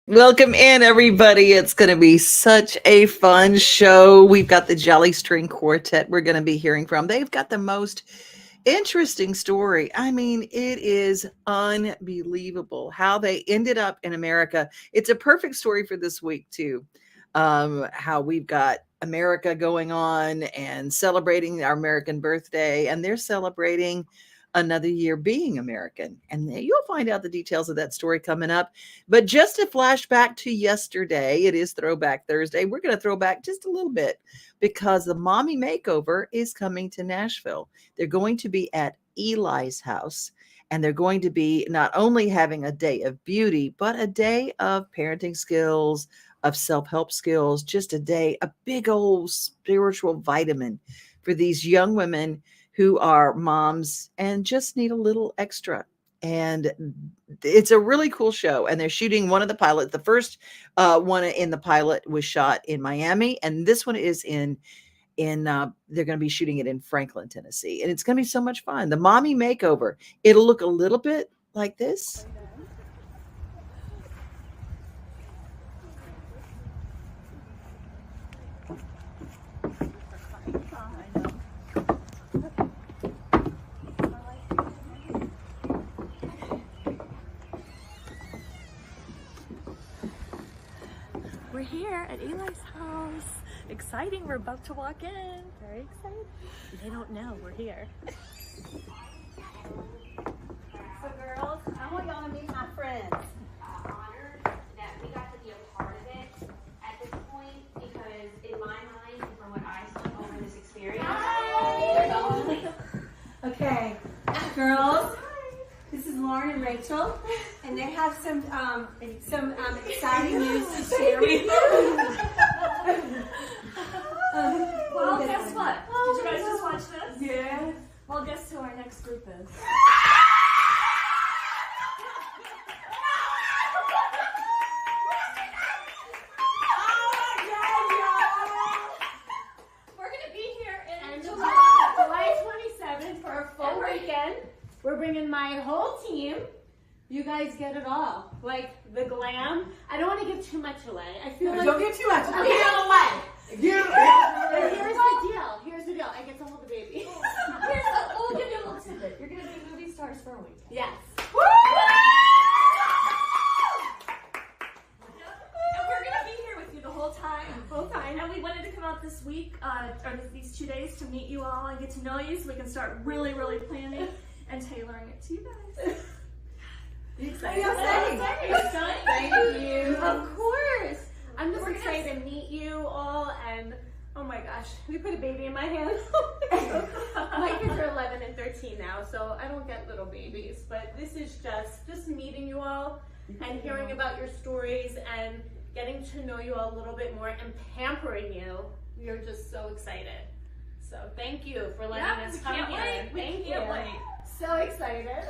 Welcome in, everybody. It's going to be such a fun show. We've got the Jolly String Quartet we're going to be hearing from. They've got the most interesting story. I mean, it is unbelievable how they ended up in America. It's a perfect story for this week, too. How we've got America going on and celebrating our American birthday, and they're celebrating another year being American. And you'll find out the details of that story coming up. But just to flash back to yesterday, it is Throwback Thursday. We're going to throw back just a little bit because the Mommy Makeover is coming to Nashville. They're going to be at Eli's house, and they're going to be not only having a day of beauty, but a day of parenting skills, of self-help skills, just a day, a big old spiritual vitamin for these young women who are moms and just need a little extra. And it's a really cool show. And they're shooting one of the pilots. The first one in the pilot was shot in Miami, and this one is in they're going to be shooting it in Franklin, Tennessee, and it's going to be so much fun. The Mommy Makeover. It'll look a little bit like this. We're here at Eli's house. Exciting, we're about to walk in. Very excited. They don't know we're here. So girls, I want y'all to meet my friends. Honored that we got to be a part of it at this point because in my mind and from what I saw over this experience, they're the only. Okay, girls, this is Lauren and Rachel, and they have some exciting news to share with you. Well, guess what? Did you guys just watch this? Yeah. Well, guess who our next group is? We're gonna be here in July 27th for a full weekend. We're bringing my whole team. You guys get it all. Like the glam. I don't want to give too much away. I feel like Don't get too much. Okay. Get out of the way. But here's the deal. Here's the deal. I get to hold the baby. We'll give you a little tidbit. You're gonna be movie stars for a week. Yes. And we're gonna be here with you the whole time. And we wanted to come out this week, or these 2 days, to meet you all and get to know you, so we can start really planning and tailoring it to you guys. You excited? Thank you. Of course. I'm just excited to meet you all, and oh my gosh, we put a baby in my hand. My kids are 11 and 13 now, so I don't get little babies, but this is just meeting you all and hearing about your stories and getting to know you all a little bit more and pampering you. We are just so excited. So thank you for letting us come here. Thank you. So excited.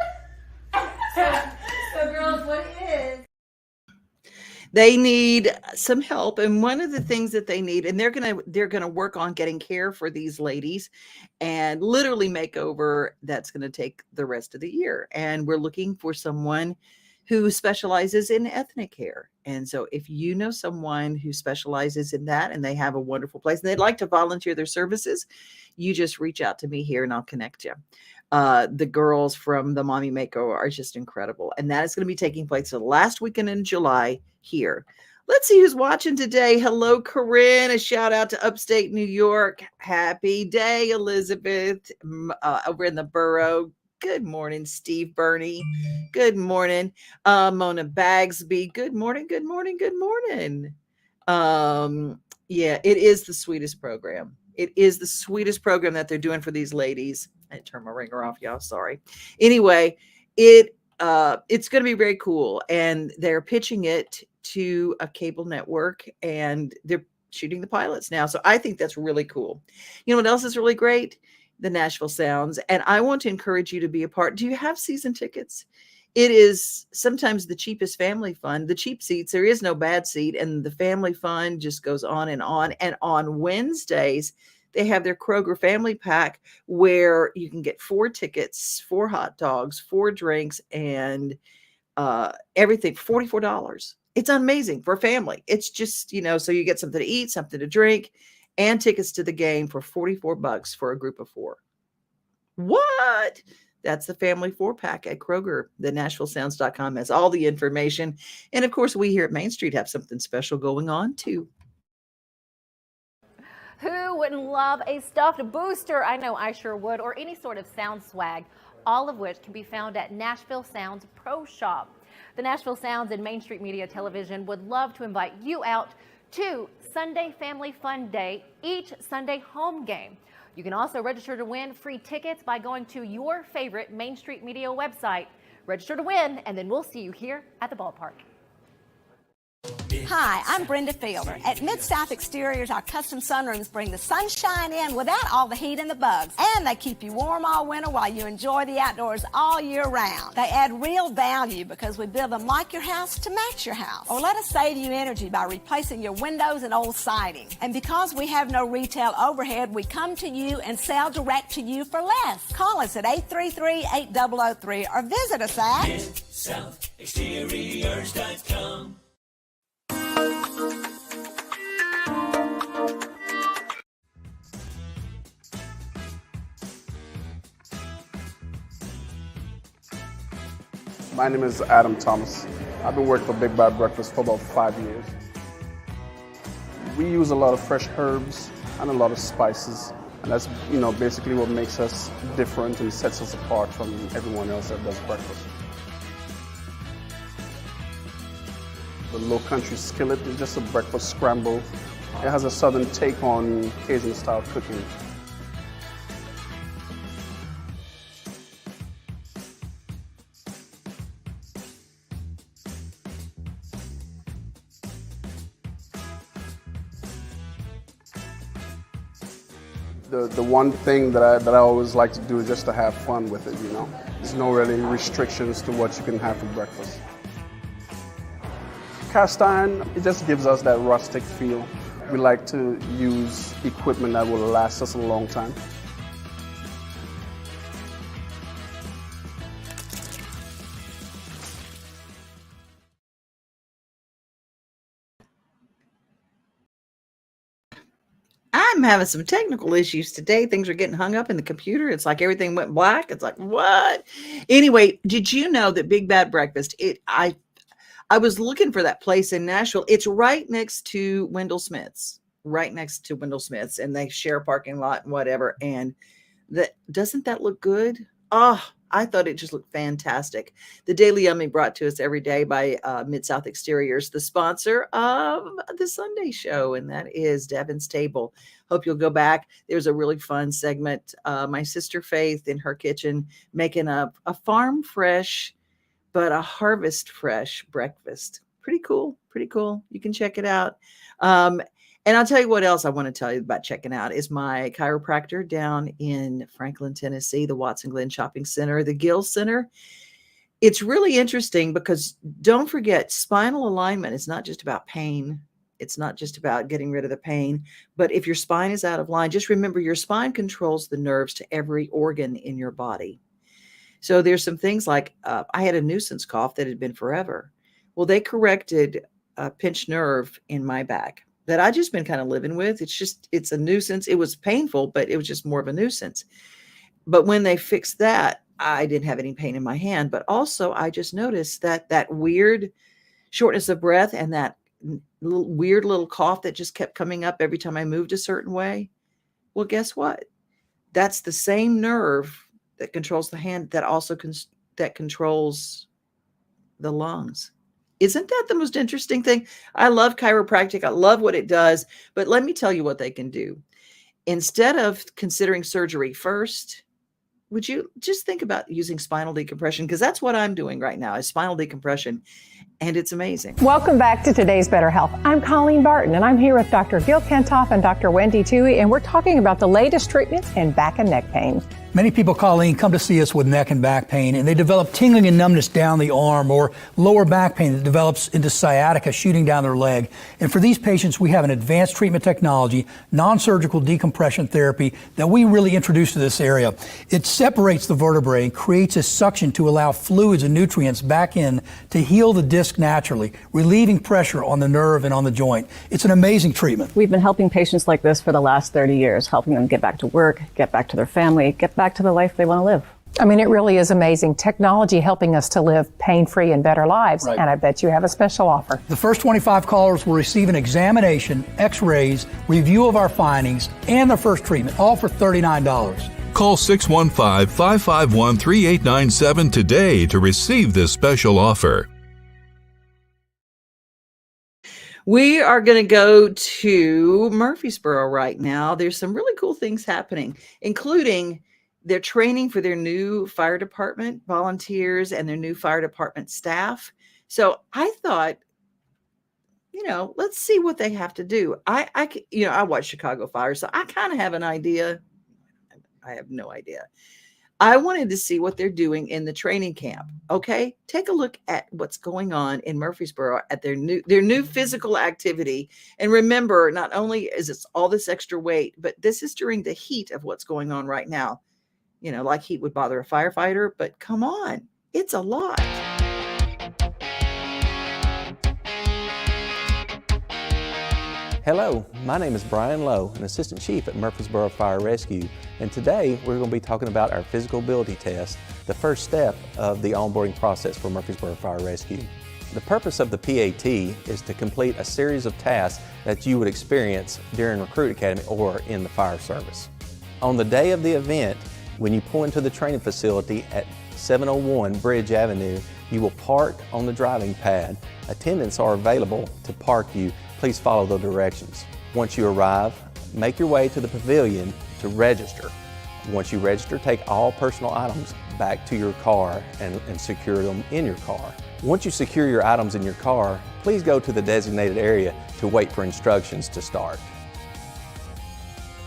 So girls, what is? They need some help, and one of the things that they need, and they're gonna work on getting care for these ladies and literally makeover that's going to take the rest of the year. And we're looking for someone who specializes in ethnic hair. And so if you know someone who specializes in that and they have a wonderful place and they'd like to volunteer their services, you just reach out to me here and I'll connect you. The girls from the Mommy Makeover are just incredible. And that is going to be taking place the last weekend in July here. Let's see who's watching today. Hello, Corinne. A shout out to upstate New York. Happy day, Elizabeth, over in the borough. Good morning, Steve Burney. Good morning, Mona Bagsby. Good morning, good morning, good morning. Yeah, it is the sweetest program. It is the sweetest program that they're doing for these ladies. I turned my ringer off, y'all. Sorry. Anyway, it's going to be very cool, and they're pitching it to a cable network, and they're shooting the pilots now. So I think that's really cool. You know what else is really great? The Nashville Sounds. And I want to encourage you to be a part. Do you have season tickets? It is sometimes the cheapest family fun. The cheap seats, there is no bad seat. And the family fun just goes on. And on Wednesdays, they have their Kroger family pack where you can get 4 tickets, 4 hot dogs, 4 drinks, and everything, $44. It's amazing for family. It's just, so you get something to eat, something to drink, and tickets to the game for $44 for a group of 4. What? That's the family 4-pack at Kroger. The NashvilleSounds.com has all the information. And of course, we here at Main Street have something special going on too. Who wouldn't love a stuffed booster? I know I sure would, or any sort of sound swag, all of which can be found at Nashville Sounds Pro Shop. The Nashville Sounds and Main Street Media Television would love to invite you out to Sunday Family Fun Day, each Sunday home game. You can also register to win free tickets by going to your favorite Main Street Media website. Register to win, and then we'll see you here at the ballpark. Hi, I'm Brenda Fielder. At Mid-South Exteriors, our custom sunrooms bring the sunshine in without all the heat and the bugs. And they keep you warm all winter while you enjoy the outdoors all year round. They add real value because we build them like your house to match your house. Or let us save you energy by replacing your windows and old siding. And because we have no retail overhead, we come to you and sell direct to you for less. Call us at 833-8003 or visit us at MidSouthExteriors.com. My name is Adam Thomas. I've been working for Big Bad Breakfast for about 5 years. We use a lot of fresh herbs and a lot of spices, and that's basically what makes us different and sets us apart from everyone else that does breakfast. The Low Country Skillet is just a breakfast scramble. It has a southern take on Cajun style cooking. The one thing that I always like to do is just to have fun with it, There's no really restrictions to what you can have for breakfast. Cast iron, it just gives us that rustic feel. We like to use equipment that will last us a long time. I'm having some technical issues today. Things are getting hung up in the computer. It's like everything went black. It's like, what? Anyway, did you know that Big Bad Breakfast, I was looking for that place in Nashville. It's right next to Wendell Smith's, and they share a parking lot and whatever. And doesn't that look good? Oh, I thought it just looked fantastic. The Daily Yummy brought to us every day by Mid-South Exteriors, the sponsor of the Sunday show, and that is Devin's Table. Hope you'll go back. There's a really fun segment. My sister Faith in her kitchen making a farm fresh, but a harvest fresh breakfast. Pretty cool. You can check it out. And I'll tell you what else I want to tell you about checking out is my chiropractor down in Franklin, Tennessee, the Watson Glen Shopping Center, the Gill Center. It's really interesting because don't forget, spinal alignment is not just about pain. It's not just about getting rid of the pain. But if your spine is out of line, just remember your spine controls the nerves to every organ in your body. So there's some things like I had a nuisance cough that had been forever. Well, they corrected a pinched nerve in my back that I just been kind of living with. It's a nuisance. It was painful, but it was just more of a nuisance. But when they fixed that, I didn't have any pain in my hand. But also I just noticed that weird shortness of breath and that weird little cough that just kept coming up every time I moved a certain way. Well, guess what? That's the same nerve that controls the hand that also that controls the lungs. Isn't that the most interesting thing? I love chiropractic. I love what it does. But let me tell you what they can do. Instead of considering surgery first, would you just think about using spinal decompression? Because that's what I'm doing right now is spinal decompression. And it's amazing. Welcome back to Today's Better Health. I'm Colleen Barton, and I'm here with Dr. Gil Kentoff and Dr. Wendy Toohey, and we're talking about the latest treatments in back and neck pain. Many people, Colleen, come to see us with neck and back pain, and they develop tingling and numbness down the arm or lower back pain that develops into sciatica shooting down their leg. And for these patients, we have an advanced treatment technology, non-surgical decompression therapy that we really introduced to this area. It's separates the vertebrae and creates a suction to allow fluids and nutrients back in to heal the disc naturally, relieving pressure on the nerve and on the joint. It's an amazing treatment. We've been helping patients like this for the last 30 years, helping them get back to work, get back to their family, get back to the life they want to live. I mean, it really is amazing. Technology helping us to live pain-free and better lives. Right. And I bet you have a special offer. The first 25 callers will receive an examination, x-rays, review of our findings, and their first treatment, all for $39. Call 615-551-3897 today to receive this special offer. We are going to go to Murfreesboro right now. There's some really cool things happening, including they're training for their new fire department volunteers and their new fire department staff. So I thought, let's see what they have to do. I watch Chicago Fire, so I kind of have an idea. I have no idea. I wanted to see what they're doing in the training camp. Okay, take a look at what's going on in Murfreesboro at their new physical activity. And remember, not only is it all this extra weight, but this is during the heat of what's going on right now. Like heat would bother a firefighter, but come on, it's a lot. Hello, my name is Brian Lowe, an Assistant Chief at Murfreesboro Fire Rescue, and today we're going to be talking about our physical ability test, the first step of the onboarding process for Murfreesboro Fire Rescue. The purpose of the PAT is to complete a series of tasks that you would experience during Recruit Academy or in the fire service. On the day of the event, when you pull into the training facility at 701 Bridge Avenue, you will park on the driving pad. Attendants are available to park you. Please follow the directions. Once you arrive, make your way to the pavilion to register. Once you register, take all personal items back to your car and secure them in your car. Once you secure your items in your car, please go to the designated area to wait for instructions to start.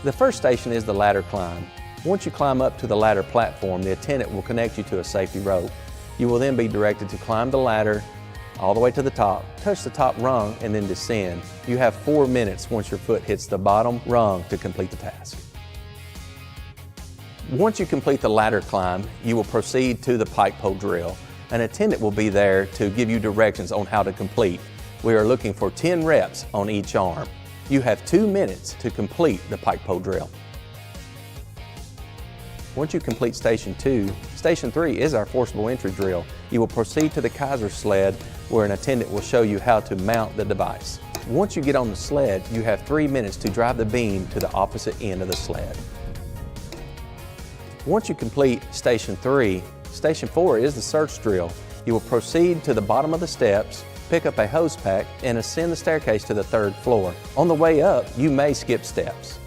The first station is the ladder climb. Once you climb up to the ladder platform, the attendant will connect you to a safety rope. You will then be directed to climb the ladder all the way to the top, touch the top rung, and then descend. You have 4 minutes once your foot hits the bottom rung to complete the task. Once you complete the ladder climb, you will proceed to the pike pole drill. An attendant will be there to give you directions on how to complete. We are looking for 10 reps on each arm. You have 2 minutes to complete the pike pole drill. Once you complete Station 2, Station 3 is our forcible entry drill. You will proceed to the Kaiser sled where an attendant will show you how to mount the device. Once you get on the sled, you have 3 minutes to drive the beam to the opposite end of the sled. Once you complete Station 3, Station 4 is the search drill. You will proceed to the bottom of the steps, pick up a hose pack, and ascend the staircase to the 3rd floor. On the way up, you may skip steps.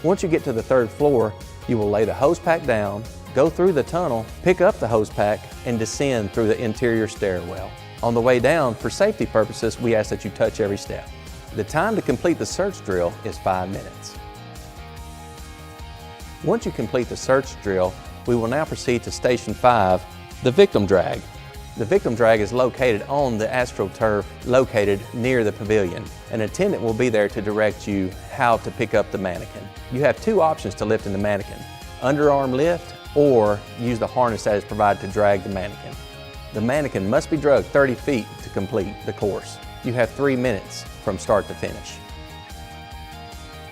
Once you get to the 3rd floor, you will lay the hose pack down, go through the tunnel, pick up the hose pack, and descend through the interior stairwell. On the way down, for safety purposes, we ask that you touch every step. The time to complete the search drill is 5 minutes. Once you complete the search drill, we will now proceed to Station 5, the victim drag. The victim drag is located on the AstroTurf located near the pavilion. An attendant will be there to direct you how to pick up the mannequin. You have 2 options to lift in the mannequin, underarm lift or use the harness that is provided to drag the mannequin. The mannequin must be dragged 30 feet to complete the course. You have 3 minutes from start to finish.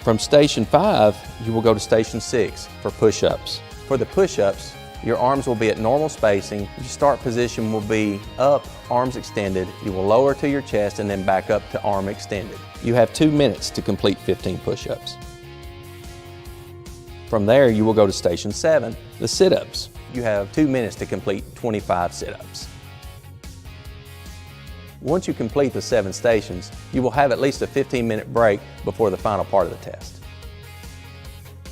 From Station 5, you will go to Station 6 for push-ups. For the push-ups, your arms will be at normal spacing. Your start position will be up, arms extended. You will lower to your chest and then back up to arm extended. You have 2 minutes to complete 15 push-ups. From there, you will go to Station 7, the sit-ups. You have 2 minutes to complete 25 sit-ups. Once you complete the 7 stations, you will have at least a 15-minute break before the final part of the test.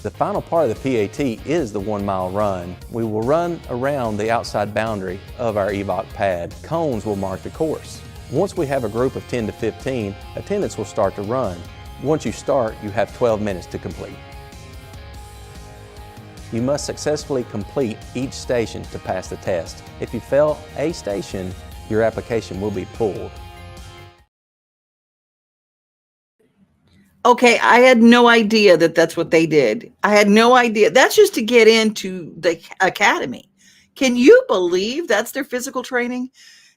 The final part of the PAT is the 1-mile run. We will run around the outside boundary of our EVOC pad. Cones will mark the course. Once we have a group of 10 to 15, attendants will start to run. Once you start, you have 12 minutes to complete. You must successfully complete each station to pass the test. If you fail a station, your application will be pulled. Okay, I had no idea that that's what they did. I had no idea. That's just to get into the academy. Can you believe that's their physical training?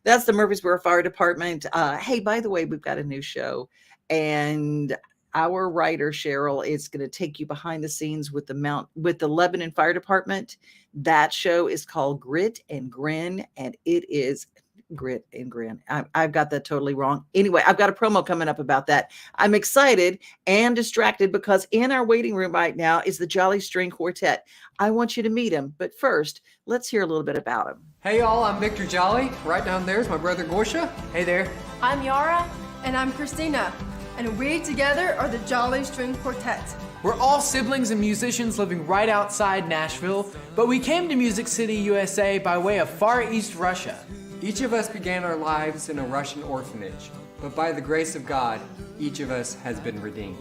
That's the Murfreesboro Fire Department. Hey, by the way, we've got a new show, and our writer Cheryl is going to take you behind the scenes with the Lebanon Fire Department. That show is called Grit and Grin, and it is Grit and Grin. I've got that totally wrong. Anyway, I've got a promo coming up about that. I'm excited and distracted because in our waiting room right now is the Jolly String Quartet. I want you to meet him, but first, let's hear a little bit about him. Hey y'all, I'm Victor Jolly. Right down there is my brother Gorsha. Hey there. I'm Yara. And I'm Christina. And we together are the Jolly String Quartet. We're all siblings and musicians living right outside Nashville, but we came to Music City, USA by way of Far East Russia. Each of us began our lives in a Russian orphanage, but by the grace of God, each of us has been redeemed.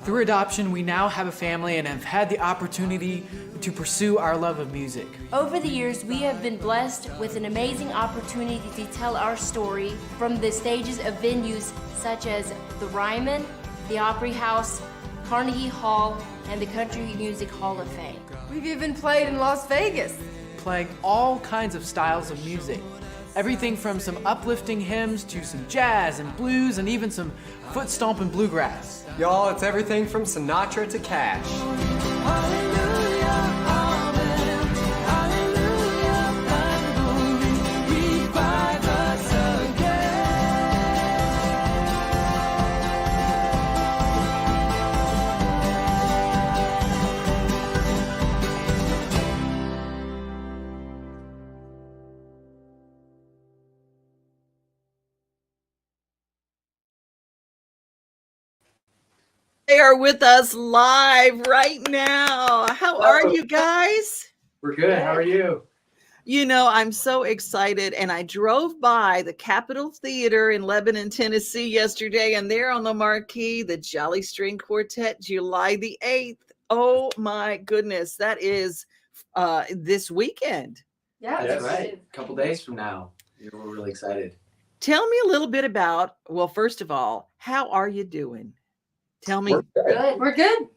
Through adoption, we now have a family and have had the opportunity to pursue our love of music. Over the years, we have been blessed with an amazing opportunity to tell our story from the stages of venues such as the Ryman, the Opry House, Carnegie Hall, and the Country Music Hall of Fame. We've even played in Las Vegas. Playing all kinds of styles of music. Everything from some uplifting hymns to some jazz and blues and even some foot stomping bluegrass. Y'all, it's everything from Sinatra to Cash. They are with us live right now. How are you guys? We're good. How are you? You know, I'm so excited. And I drove by the Capitol Theater in Lebanon, Tennessee yesterday, and there on the marquee, the Jolly String Quartet, July the 8th. Oh my goodness. That is this weekend. Yeah, that's right. A couple days from now. We're really excited. Tell me a little bit about, well, first of all, how are you doing? Tell me. We're good. We're good.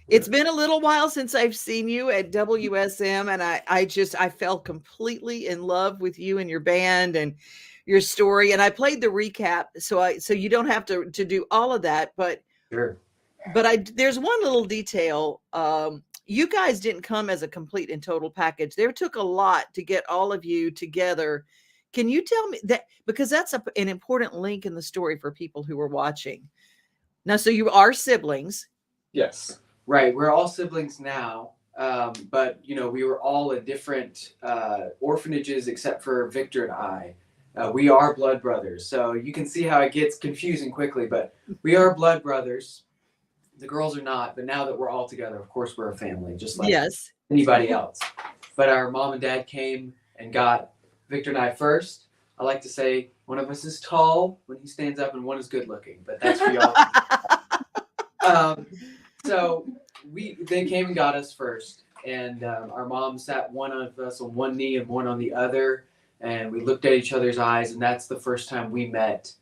It's been a little while since I've seen you at WSM, and I fell completely in love with you and your band and your story. And I played the recap, so you don't have to do all of that. But sure. But there's one little detail. You guys didn't come as a complete and total package. There took a lot to get all of you together. Can you tell me that, because that's an important link in the story for people who are watching. Now, so you are siblings. Yes. Right. We're all siblings now. But, you know, we were all at different orphanages except for Victor and I. We are blood brothers. So you can see how it gets confusing quickly. But we are blood brothers. The girls are not. But now that we're all together, of course, we're a family, just like anybody else. But our mom and dad came and got Victor and I first. I like to say one of us is tall when he stands up and one is good looking, but that's for y'all. So they came and got us first, and our mom sat one of us on one knee and one on the other, and we looked at each other's eyes, and that's the first time we met,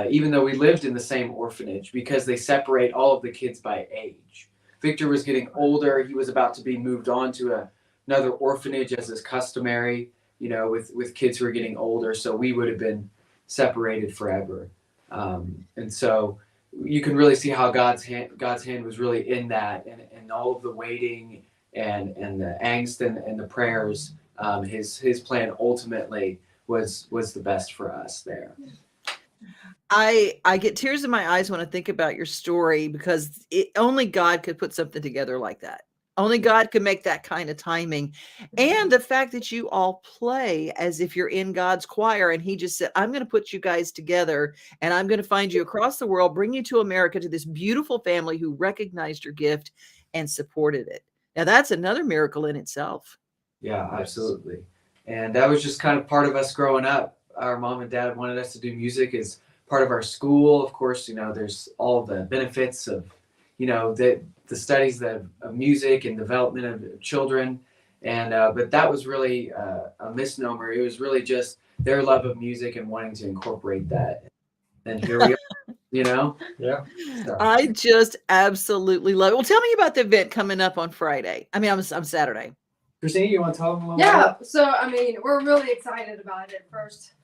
even though we lived in the same orphanage, because they separate all of the kids by age. Victor was getting older. He was about to be moved on to another orphanage, as is customary, you know, with kids who are getting older. So we would have been separated forever. And so you can really see how God's hand was really in that, and all of the waiting and the angst and the prayers. His plan ultimately was the best for us there. I get tears in my eyes when I think about your story, because only God could put something together like that. Only God can make that kind of timing. And the fact that you all play as if you're in God's choir, and he just said, I'm going to put you guys together, and I'm going to find you across the world, bring you to America, to this beautiful family who recognized your gift and supported it. Now that's another miracle in itself. Yeah, absolutely. And that was just kind of part of us growing up. Our mom and dad wanted us to do music as part of our school. Of course, you know, there's all the benefits of, you know, the studies of music and development of children. And but that was really a misnomer. It was really just their love of music and wanting to incorporate that. And here we are, you know? Yeah. So. I just absolutely love it. Well, tell me about the event coming up on Friday. I mean, I'm Saturday. Christine, you want to tell them a little Yeah, bit? so I mean, we're really excited about it first.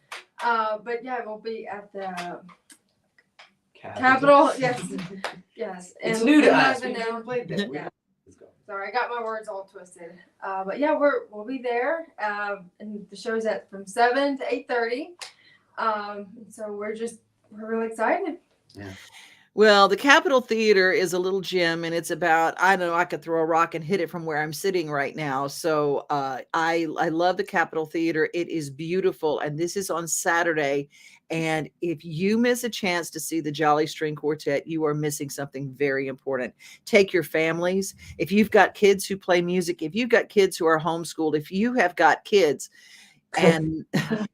But yeah, we'll be at the Capitol. Yes, yes. It's And new to we us. haven't We've never known- played there. Yeah. Sorry, I got my words all twisted. But yeah, we'll be there. And the show's from 7 to 8:30. So we're really excited. Yeah. Well, the Capitol Theater is a little gym, and it's about, I don't know, I could throw a rock and hit it from where I'm sitting right now. So I love the Capitol Theater. It is beautiful, and this is on Saturday. And if you miss a chance to see the Jolly String Quartet, you are missing something very important. Take your families. If you've got kids who play music, if you've got kids who are homeschooled, if you have got kids, and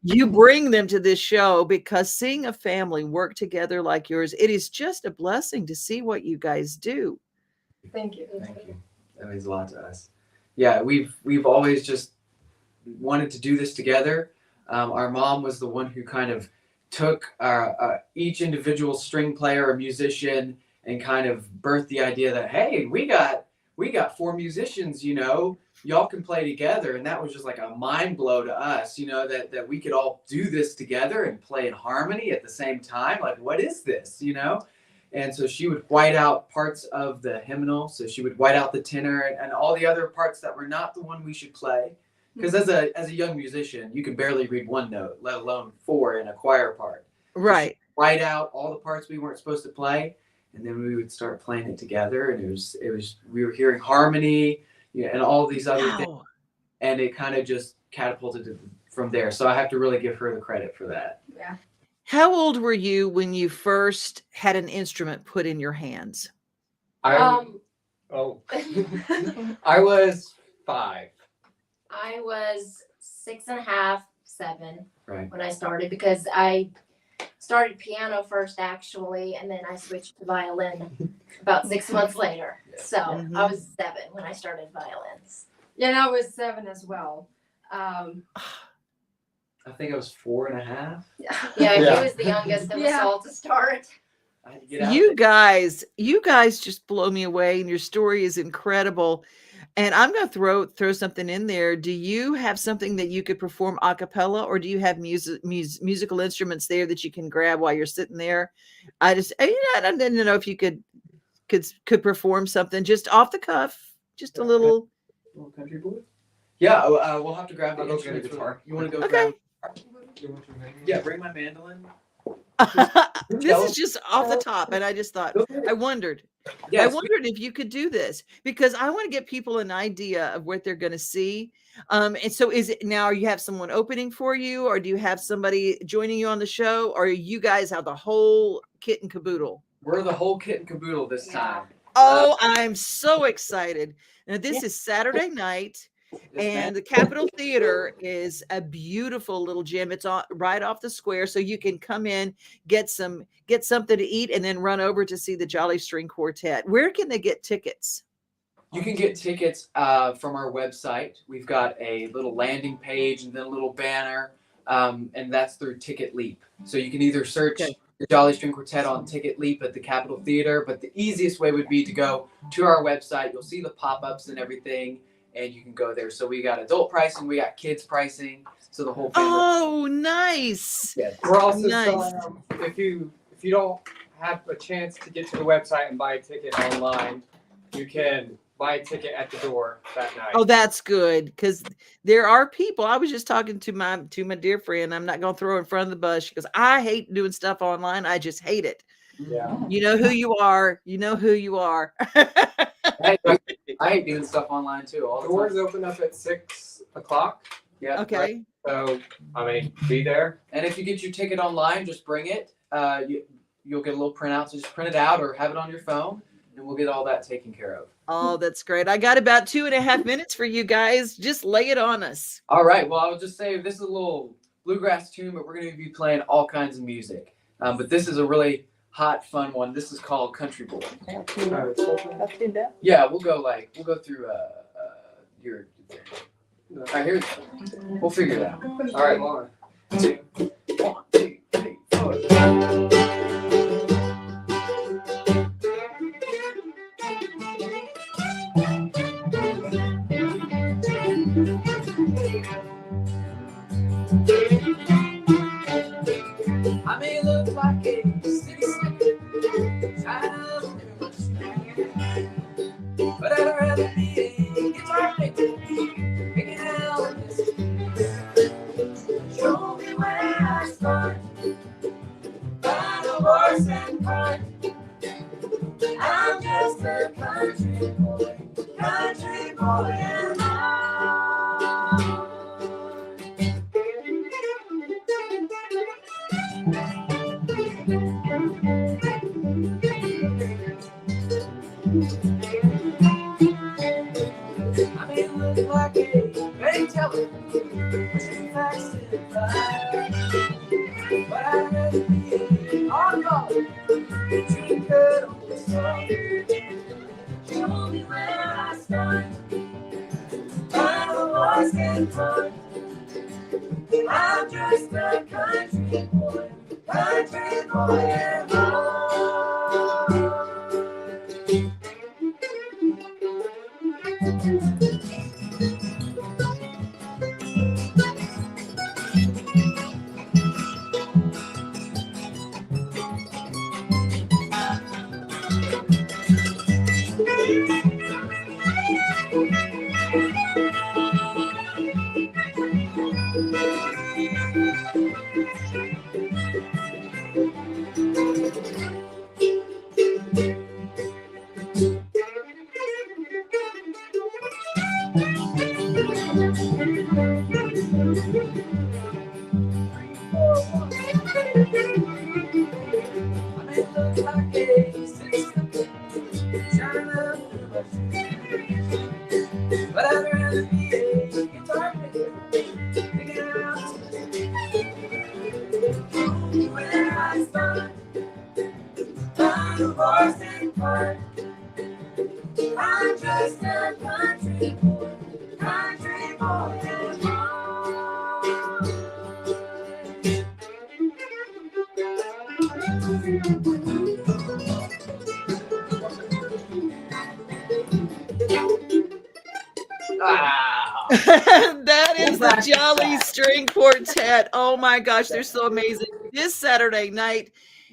you bring them to this show, because seeing a family work together like yours, it is just a blessing to see what you guys do. Thank you. Thank you. That means a lot to us. Yeah, we've always just wanted to do this together. Our mom was the one who kind of took each individual string player or musician and kind of birthed the idea that, hey, we got 4 musicians, you know, y'all can play together. And that was just like a mind blow to us, you know, that we could all do this together and play in harmony at the same time. Like, what is this, you know? And so she would white out parts of the hymnal. So she would white out the tenor and all the other parts that were not the one we should play. Because as a young musician, you can barely read one note, let alone 4 in a choir part. Right. So white out all the parts we weren't supposed to play, and then we would start playing it together. And it was we were hearing harmony, and all these other things, and it kind of just catapulted from there. So I have to really give her the credit for that. Yeah. How old were you when you first had an instrument put in your hands? I was 5. I was 6.5, 7 Right. when I started, because I started piano first actually, and then I switched to violin about 6 months later. So I was 7 when I started violins. Yeah, and I was 7 as well. I think I was 4.5. Yeah, he was the youngest of us all to start. I had to get out You guys just blow me away, and your story is incredible. And I'm going to throw something in there. Do you have something that you could perform a cappella, or do you have musical instruments there that you can grab while you're sitting there? I didn't know if you could perform something just off the cuff, just a little country boy. Yeah, we'll have to grab the instrument guitar. You want to go? Okay. Yeah, bring my mandolin. This is just off the top, and I just thought, I wondered if you could do this, because I want to get people an idea of what they're going to see. And so is it now you have someone opening for you, or do you have somebody joining you on the show, or you guys have the whole kit and caboodle? We're the whole kit and caboodle this time. Oh, I'm so excited. Now, this is Saturday night. And the Capitol Theater is a beautiful little gym. It's right off the square, so you can come in, get something to eat, and then run over to see the Jolly String Quartet. Where can they get tickets? You can get tickets from our website. We've got a little landing page and then a little banner, and that's through Ticket Leap. So you can either search the Jolly String Quartet on Ticket Leap at the Capitol Theater, but the easiest way would be to go to our website. You'll see the pop-ups and everything, and you can go there. So we got adult pricing, we got kids pricing, so the whole family. Oh, nice. Yes. We're also Nice. selling, if you don't have a chance to get to the website and buy a ticket online, you can buy a ticket at the door that night. Oh, that's good, because there are people. I was just talking to my dear friend. I'm not going to throw her in front of the bus. She goes, I hate doing stuff online. I just hate it. Yeah. You know who you are. You know who you are. I hate doing stuff online too. All the Doors time. open up at 6 o'clock. Yeah. Okay. Right. So, I mean, be there. And if you get your ticket online, just bring it. You'll get a little printout. So just print it out or have it on your phone, and we'll get all that taken care of. Oh, that's great. I got about 2.5 minutes for you guys. Just lay it on us. All right. Well, I would just say this is a little bluegrass tune, but we're going to be playing all kinds of music. But this is a really hot, fun one. This is called Country Boy. Yeah, we'll go through your. All right, here we go. We'll figure it out. All right, Lauren. 2, 1, 2, 3, 4. I may look like a city slicker, child of the street, but I'd rather be a guitar maker, picking out this. Show me where I start, find a horse and cart. I'm just a country boy and I may look like a bank teller, pushing facts to the fire, but I'd rather be a hard caller, chewing cut on the song. Show me where I start, find a horse and cart. I'm just a country boy and but I'd rather be a guitar player, picking out where I start, find a horse and cart. I'm just a country boy and That is the Jolly String Quartet. Oh my gosh, they're so amazing. This Saturday night,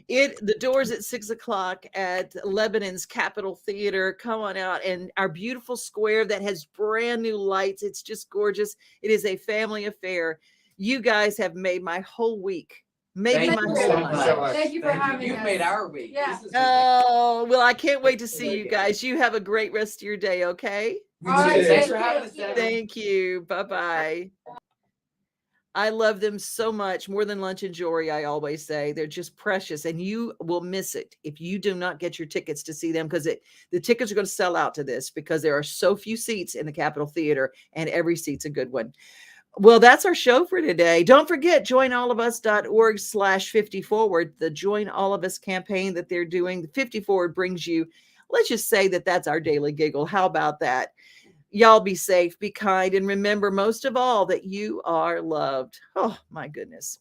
the doors at 6:00 at Lebanon's Capitol Theater. Come on out, and our beautiful square that has brand new lights. It's just gorgeous. It is a family affair. You guys have made my whole week. Maybe Thank my you whole so life. much. Thank you for having You've us. made our week. Yeah. Oh, well, I can't wait to see you guys. You have a great rest of your day, okay? All right, thanks for having us, Debbie. Thank you. Bye-bye. I love them so much, more than lunch and jewelry, I always say. They're just precious, and you will miss it if you do not get your tickets to see them, because the tickets are going to sell out to this because there are so few seats in the Capitol Theater, and every seat's a good one. Well, that's our show for today. Don't forget, joinallofus.org/50forward, the Join All of Us campaign that they're doing. The 50 Forward brings you, let's just say that's our daily giggle. How about that? Y'all be safe, be kind, and remember most of all that you are loved. Oh, my goodness.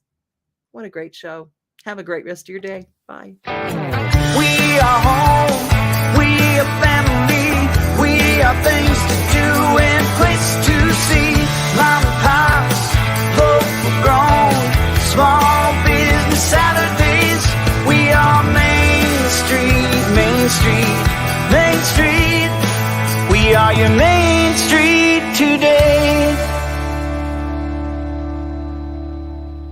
What a great show. Have a great rest of your day. Bye. We are home. We are family. We are things to do and places to see.